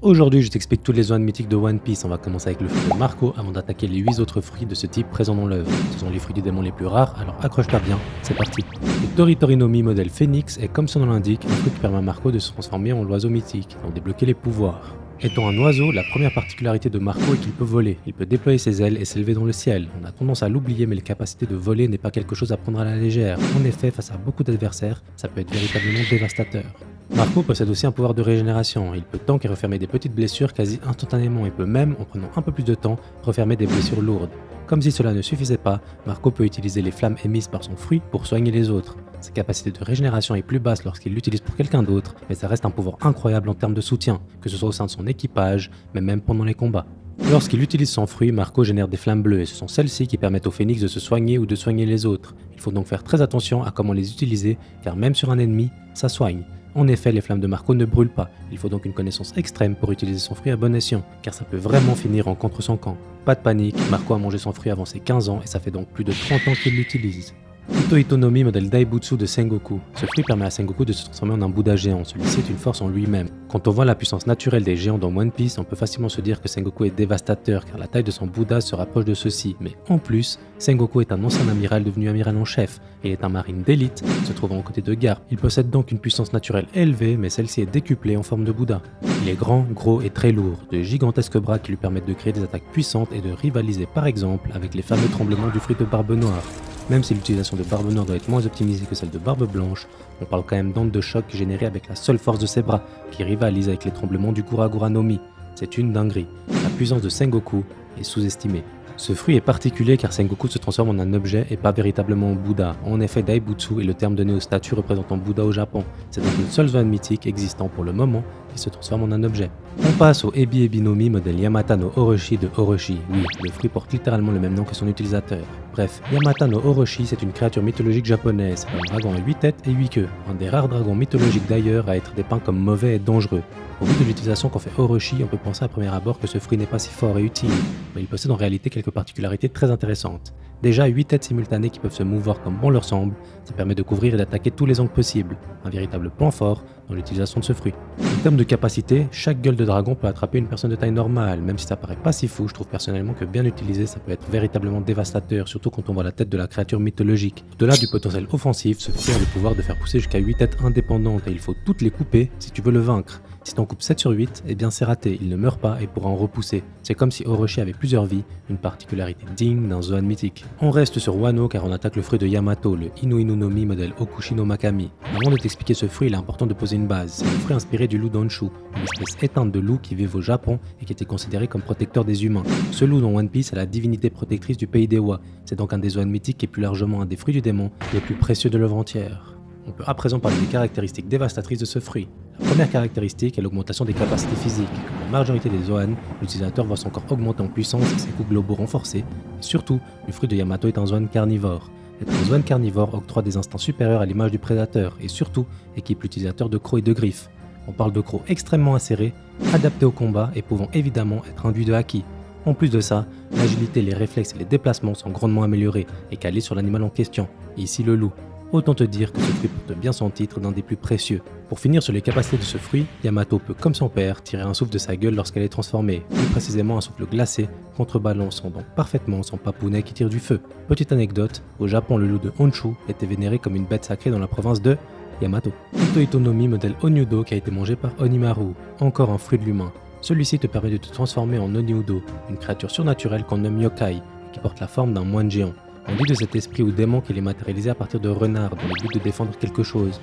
Aujourd'hui, je t'explique toutes les zones mythiques de One Piece. On va commencer avec le fruit de Marco avant d'attaquer les 8 autres fruits de ce type présents dans l'œuvre. Ce sont les fruits du démon les plus rares, alors accroche-toi bien, c'est parti. Le Toritori no Mi modèle Phoenix est, comme son nom l'indique, un fruit qui permet à Marco de se transformer en l'oiseau mythique, donc débloquer les pouvoirs. Étant un oiseau, la première particularité de Marco est qu'il peut voler. Il peut déployer ses ailes et s'élever dans le ciel. On a tendance à l'oublier, mais la capacité de voler n'est pas quelque chose à prendre à la légère. En effet, face à beaucoup d'adversaires, ça peut être véritablement dévastateur. Marco possède aussi un pouvoir de régénération. Il peut tanker et refermer des petites blessures quasi instantanément et peut même, en prenant un peu plus de temps, refermer des blessures lourdes. Comme si cela ne suffisait pas, Marco peut utiliser les flammes émises par son fruit pour soigner les autres. Sa capacité de régénération est plus basse lorsqu'il l'utilise pour quelqu'un d'autre, mais ça reste un pouvoir incroyable en termes de soutien, que ce soit au sein de son équipage, mais même pendant les combats. Lorsqu'il utilise son fruit, Marco génère des flammes bleues et ce sont celles-ci qui permettent au phénix de se soigner ou de soigner les autres. Il faut donc faire très attention à comment les utiliser, car même sur un ennemi, ça soigne. En effet, les flammes de Marco ne brûlent pas, il faut donc une connaissance extrême pour utiliser son fruit à bon escient, car ça peut vraiment finir en contre son camp. Pas de panique, Marco a mangé son fruit avant ses 15 ans et ça fait donc plus de 30 ans qu'il l'utilise. Ito Ito no Mi modèle Daibutsu de Sengoku. Ce fruit permet à Sengoku de se transformer en un Bouddha géant, celui-ci est une force en lui-même. Quand on voit la puissance naturelle des géants dans One Piece, on peut facilement se dire que Sengoku est dévastateur car la taille de son Bouddha se rapproche de ceux-ci. Mais en plus, Sengoku est un ancien amiral devenu amiral en chef, et il est un marine d'élite, se trouvant aux côtés de Garp. Il possède donc une puissance naturelle élevée, mais celle-ci est décuplée en forme de Bouddha. Il est grand, gros et très lourd, de gigantesques bras qui lui permettent de créer des attaques puissantes et de rivaliser par exemple avec les fameux tremblements du fruit de Barbe Noire. Même si l'utilisation de Barbe Noire doit être moins optimisée que celle de Barbe Blanche, on parle quand même d'ondes de choc générées avec la seule force de ses bras, qui rivalisent avec les tremblements du Kuragura no Mi. C'est une dinguerie. La puissance de Sengoku est sous-estimée. Ce fruit est particulier car Sengoku se transforme en un objet et pas véritablement en Bouddha. En effet, Daibutsu est le terme donné aux statues représentant Bouddha au Japon. C'est donc le seul zone mythique existant pour le moment qui se transforme en un objet. On passe au Ebi Ebi no Mi modèle Yamata no Orochi de Orochi. Oui, le fruit porte littéralement le même nom que son utilisateur. Bref, Yamata no Orochi, c'est une créature mythologique japonaise. C'est un dragon à 8 têtes et 8 queues. Un des rares dragons mythologiques d'ailleurs à être dépeint comme mauvais et dangereux. Au vu de l'utilisation qu'en fait Orochi, on peut penser à premier abord que ce fruit n'est pas si fort et utile, mais il possède en réalité quelques particularités très intéressantes. Déjà, 8 têtes simultanées qui peuvent se mouvoir comme bon leur semble, ça permet de couvrir et d'attaquer tous les angles possibles, un véritable point fort dans l'utilisation de ce fruit. En termes de capacité, chaque gueule de dragon peut attraper une personne de taille normale, même si ça paraît pas si fou, je trouve personnellement que bien utilisé ça peut être véritablement dévastateur, surtout quand on voit la tête de la créature mythologique. Au-delà du potentiel offensif, ce fruit a le pouvoir de faire pousser jusqu'à 8 têtes indépendantes et il faut toutes les couper si tu veux le vaincre. Si t'en coupes 7 sur 8, eh bien c'est raté, il ne meurt pas et pourra en repousser. C'est comme si Orochi avait plusieurs vies, une particularité digne d'un zoan mythique. On reste sur Wano car on attaque le fruit de Yamato, le Inu Inu no Mi modèle Okushi no Makami. Avant de t'expliquer ce fruit, il est important de poser une base. C'est un fruit inspiré du loup d'Honshu, une espèce éteinte de loup qui vivent au Japon et qui était considéré comme protecteur des humains. Ce loup dans One Piece est la divinité protectrice du pays des Wa. C'est donc un des zoans mythiques et plus largement un des fruits du démon les plus précieux de l'œuvre entière. On peut à présent parler des caractéristiques dévastatrices de ce fruit. La première caractéristique est l'augmentation des capacités physiques. Comme la majorité des Zoan, l'utilisateur va encore augmenter en puissance et ses coups globaux renforcés. Et surtout, le fruit de Yamato est un Zoan carnivore. Être un Zoan carnivore octroie des instincts supérieurs à l'image du prédateur et surtout équipe l'utilisateur de crocs et de griffes. On parle de crocs extrêmement acérés, adaptés au combat et pouvant évidemment être induits de haki. En plus de ça, l'agilité, les réflexes et les déplacements sont grandement améliorés et calés sur l'animal en question, ici le loup. Autant te dire que ce fruit porte bien son titre d'un des plus précieux. Pour finir sur les capacités de ce fruit, Yamato peut, comme son père, tirer un souffle de sa gueule lorsqu'elle est transformée, plus précisément un souffle glacé, contrebalançant donc parfaitement son papounet qui tire du feu. Petite anecdote, au Japon le loup de Honshu était vénéré comme une bête sacrée dans la province de Yamato. Ito Ito no Mi modèle Onyudo qui a été mangé par Onimaru, encore un fruit de l'humain. Celui-ci te permet de te transformer en Onyudo, une créature surnaturelle qu'on nomme Yokai, qui porte la forme d'un moine géant. On dit de cet esprit ou démon qu'il est matérialisé à partir de renards dans le but de défendre quelque chose.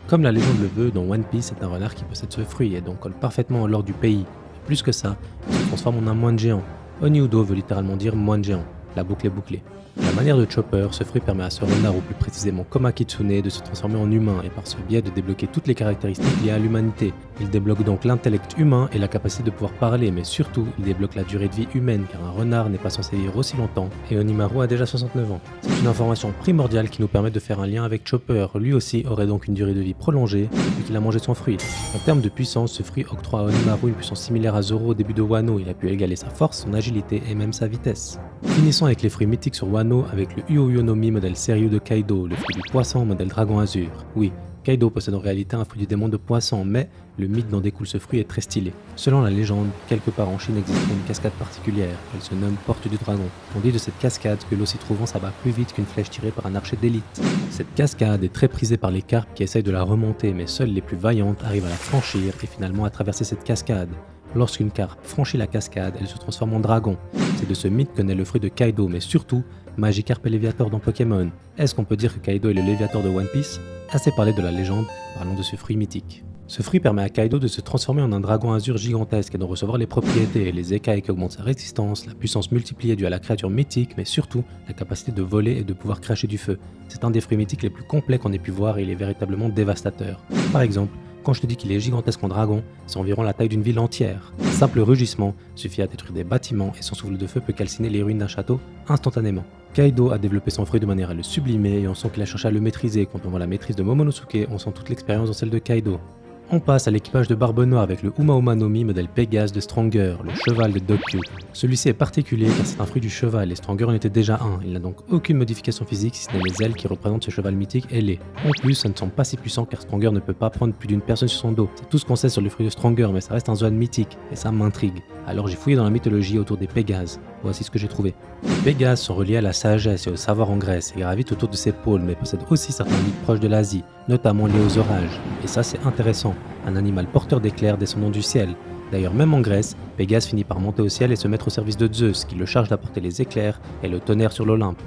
Comme la légende le veut, dans One Piece, c'est un renard qui possède ce fruit et donc colle parfaitement au lore du pays. Et plus que ça, il se transforme en un moine géant. Onyudo veut littéralement dire moine géant. La boucle est bouclée. À la manière de Chopper, ce fruit permet à ce renard, ou plus précisément Koma Kitsune, de se transformer en humain et par ce biais de débloquer toutes les caractéristiques liées à l'humanité. Il débloque donc l'intellect humain et la capacité de pouvoir parler, mais surtout, il débloque la durée de vie humaine car un renard n'est pas censé vivre aussi longtemps et Onimaru a déjà 69 ans. C'est une information primordiale qui nous permet de faire un lien avec Chopper. Lui aussi aurait donc une durée de vie prolongée depuis qu'il a mangé son fruit. En termes de puissance, ce fruit octroie à Onimaru une puissance similaire à Zoro au début de Wano. Il a pu égaler sa force, son agilité et même sa vitesse. Finissons avec les fruits mythiques sur Wano avec le Uo Uo no Mi modèle Seiryu de Kaido, le fruit du poisson modèle Dragon Azur. Oui, Kaido possède en réalité un fruit du démon de poisson, mais le mythe dont découle ce fruit est très stylé. Selon la légende, quelque part en Chine existerait une cascade particulière, elle se nomme Porte du Dragon. On dit de cette cascade que l'eau s'y trouvant s'abat plus vite qu'une flèche tirée par un archer d'élite. Cette cascade est très prisée par les carpes qui essayent de la remonter, mais seules les plus vaillantes arrivent à la franchir et finalement à traverser cette cascade. Lorsqu'une carpe franchit la cascade, elle se transforme en dragon. C'est de ce mythe que naît le fruit de Kaido, mais surtout Magikarp et Léviator dans Pokémon. Est-ce qu'on peut dire que Kaido est le Léviator de One Piece? Assez parlé de la légende, parlons de ce fruit mythique. Ce fruit permet à Kaido de se transformer en un dragon azur gigantesque et de recevoir les propriétés et les écailles qui augmentent sa résistance, la puissance multipliée due à la créature mythique, mais surtout la capacité de voler et de pouvoir cracher du feu. C'est un des fruits mythiques les plus complets qu'on ait pu voir et il est véritablement dévastateur. Par exemple, quand je te dis qu'il est gigantesque en dragon, c'est environ la taille d'une ville entière. Un simple rugissement suffit à détruire des bâtiments et son souffle de feu peut calciner les ruines d'un château instantanément. Kaido a développé son fruit de manière à le sublimer et on sent qu'il a cherché à le maîtriser. Quand on voit la maîtrise de Momonosuke, on sent toute l'expérience dans celle de Kaido. On passe à l'équipage de Barbe Noire avec le Uma Uma no Mi modèle Pégase de Stronger, le cheval de Dokkyu. Celui-ci est particulier car c'est un fruit du cheval et Stronger en était déjà un. Il n'a donc aucune modification physique si ce n'est les ailes qui représentent ce cheval mythique ailé. En plus, ça ne semble pas si puissant car Stronger ne peut pas prendre plus d'une personne sur son dos. C'est tout ce qu'on sait sur le fruit de Stronger, mais ça reste un Zoan mythique et ça m'intrigue. Alors j'ai fouillé dans la mythologie autour des Pégases. Voici ce que j'ai trouvé. Les Pégases sont reliés à la sagesse et au savoir en Grèce et gravitent autour de ces pôles, mais possèdent aussi certains mythes proches de l'Asie, notamment liés aux orages. Et ça c'est intéressant, un animal porteur d'éclairs descendant du ciel. D'ailleurs, même en Grèce, Pégase finit par monter au ciel et se mettre au service de Zeus, qui le charge d'apporter les éclairs et le tonnerre sur l'Olympe.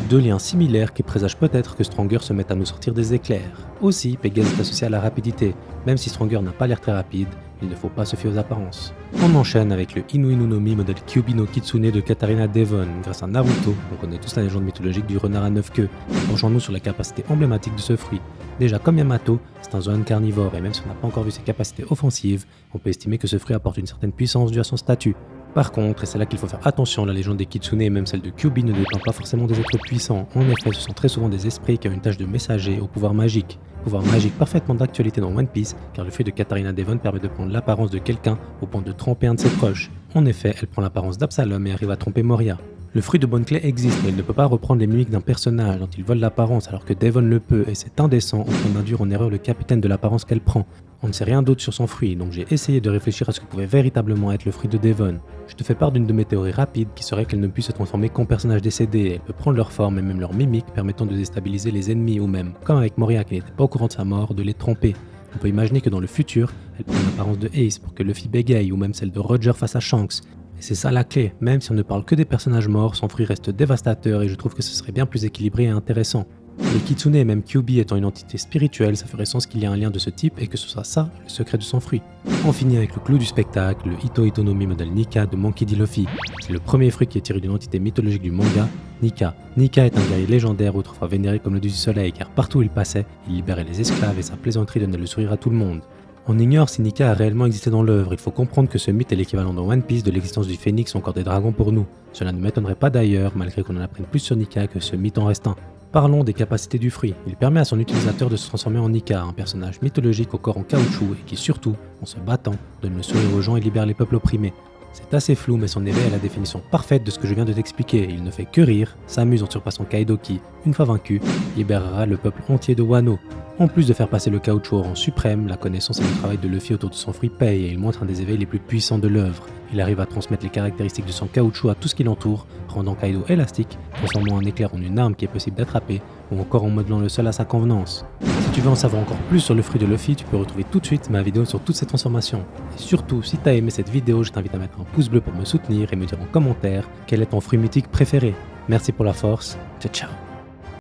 Deux liens similaires qui présagent peut-être que Stronger se mette à nous sortir des éclairs. Aussi, Pégase est associé à la rapidité. Même si Stronger n'a pas l'air très rapide, il ne faut pas se fier aux apparences. On enchaîne avec le Inu Inu no Mi modèle Kyuubi no Kitsune de Katarina Devon. Grâce à Naruto, on connaît tous la légende mythologique du renard à 9 queues. Penchons-nous sur la capacité emblématique de ce fruit. Déjà, comme Yamato, c'est un zoan carnivore et même si on n'a pas encore vu ses capacités offensives, on peut estimer que ce fruit apporte une certaine puissance due à son statut. Par contre, et c'est là qu'il faut faire attention, la légende des Kitsune et même celle de Kyuubi ne dépeint pas forcément des êtres puissants. En effet, ce sont très souvent des esprits qui ont une tâche de messager au pouvoir magique. Pouvoir magique parfaitement d'actualité dans One Piece, car le fruit de Katarina Devon permet de prendre l'apparence de quelqu'un au point de tromper un de ses proches. En effet, elle prend l'apparence d'Absalom et arrive à tromper Moria. Le fruit de Bonne Clé existe, mais il ne peut pas reprendre les mimiques d'un personnage dont il vole l'apparence alors que Devon le peut, et c'est indécent au point d'induire en erreur le capitaine de l'apparence qu'elle prend. On ne sait rien d'autre sur son fruit, donc j'ai essayé de réfléchir à ce que pouvait véritablement être le fruit de Devon. Je te fais part d'une de mes théories rapides qui serait qu'elle ne puisse se transformer qu'en personnage décédé, elle peut prendre leur forme et même leur mimique permettant de déstabiliser les ennemis ou même, comme avec Moria qui n'était pas au courant de sa mort, de les tromper. On peut imaginer que dans le futur, elle prend l'apparence de Ace pour que Luffy bégaye ou même celle de Roger face à Shanks. Et c'est ça la clé, même si on ne parle que des personnages morts, son fruit reste dévastateur et je trouve que ce serait bien plus équilibré et intéressant. Les Kitsune et même Kyuubi étant une entité spirituelle, ça ferait sens qu'il y ait un lien de ce type et que ce soit ça le secret de son fruit. On finit avec le clou du spectacle, le Ito Ito no Mi modèle Nika de Monkey D. Luffy. C'est le premier fruit qui est tiré d'une entité mythologique du manga, Nika. Nika est un guerrier légendaire autrefois vénéré comme le dieu du soleil car partout où il passait, il libérait les esclaves et sa plaisanterie donnait le sourire à tout le monde. On ignore si Nika a réellement existé dans l'œuvre, il faut comprendre que ce mythe est l'équivalent dans One Piece de l'existence du phénix ou encore des dragons pour nous. Cela ne m'étonnerait pas d'ailleurs, malgré qu'on en apprenne plus sur Nika que ce mythe en reste un. Parlons des capacités du fruit. Il permet à son utilisateur de se transformer en Nika, un personnage mythologique au corps en caoutchouc et qui surtout, en se battant, donne le sourire aux gens et libère les peuples opprimés. C'est assez flou mais son éveil est la définition parfaite de ce que je viens de t'expliquer. Il ne fait que rire, s'amuse en surpassant Kaido qui, une fois vaincu, libérera le peuple entier de Wano. En plus de faire passer le caoutchouc au rang suprême, la connaissance et le travail de Luffy autour de son fruit paye et il montre un des éveils les plus puissants de l'œuvre. Il arrive à transmettre les caractéristiques de son caoutchouc à tout ce qui l'entoure, rendant Kaido élastique, transformant un éclair en une arme qui est possible d'attraper, ou encore en modelant le sol à sa convenance. Si tu veux en savoir encore plus sur le fruit de Luffy, tu peux retrouver tout de suite ma vidéo sur toutes ces transformations. Et surtout, si t'as aimé cette vidéo, je t'invite à mettre un pouce bleu pour me soutenir et me dire en commentaire quel est ton fruit mythique préféré. Merci pour la force, ciao ciao.